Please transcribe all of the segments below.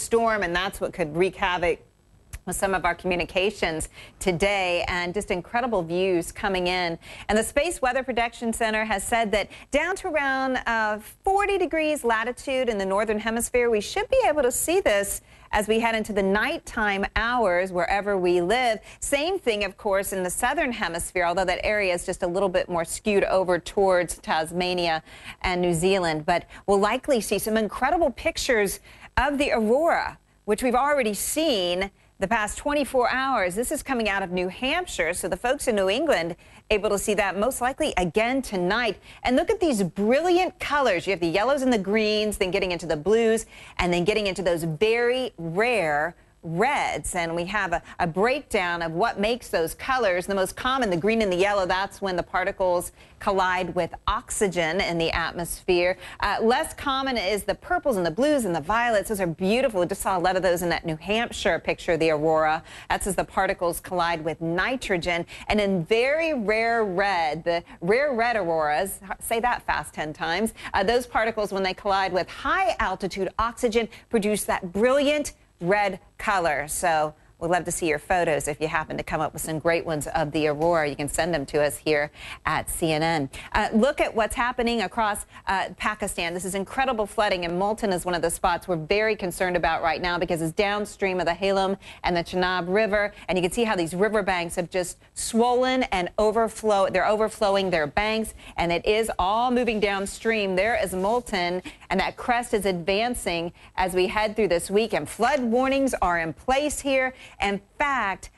storm, and that's what could wreak havoc with some of our communications today, and just incredible views coming in. And the Space Weather Protection Center has said that down to around 40 degrees latitude in the northern hemisphere, we should be able to see this as we head into the nighttime hours wherever we live. Same thing, of course, in the southern hemisphere, although that area is just a little bit more skewed over towards Tasmania and New Zealand. But we'll likely see some incredible pictures of the aurora, which we've already seen the past 24 hours. This is coming out of New Hampshire, so the folks in New England able to see that most likely again tonight. And look at these brilliant colors. You have the yellows and the greens, then getting into the blues, and then getting into those very rare reds. And we have a breakdown of what makes those colors. The most common, the green and the yellow, that's when the particles collide with oxygen in the atmosphere. Less common is the purples and the blues and the violets. Those are beautiful. We just saw a lot of those in that New Hampshire picture, the aurora. That's as the particles collide with nitrogen. And in very rare red, the rare red auroras, say that fast 10 times, those particles, when they collide with high altitude oxygen, produce that brilliant red color. So we'd love to see your photos. If you happen to come up with some great ones of the aurora, you can send them to us here at CNN. Look at what's happening across Pakistan. This is incredible flooding, and Multan is one of the spots we're very concerned about right now because it's downstream of the Halem and the Chenab River, and you can see how these riverbanks have just swollen and overflow. They're overflowing their banks, and it is all moving downstream. There is Multan, and that crest is advancing as we head through this week, and flood warnings are in place here. In fact,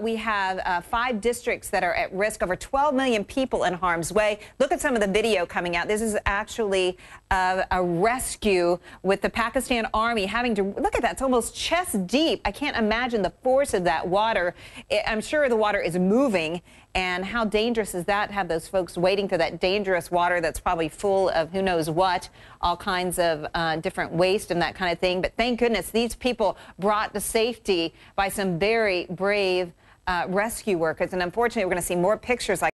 we have 5 districts that are at risk, over 12 million people in harm's way. Look at some of the video coming out. This is actually a rescue with the Pakistan Army having to, look at that, it's almost chest deep. I can't imagine the force of that water. I'm sure the water is moving, and how dangerous is that to have those folks waiting for that dangerous water that's probably full of who knows what, all kinds of different waste and that kind of thing. But thank goodness these people brought to safety by some very brave rescue workers. And unfortunately, we're going to see more pictures like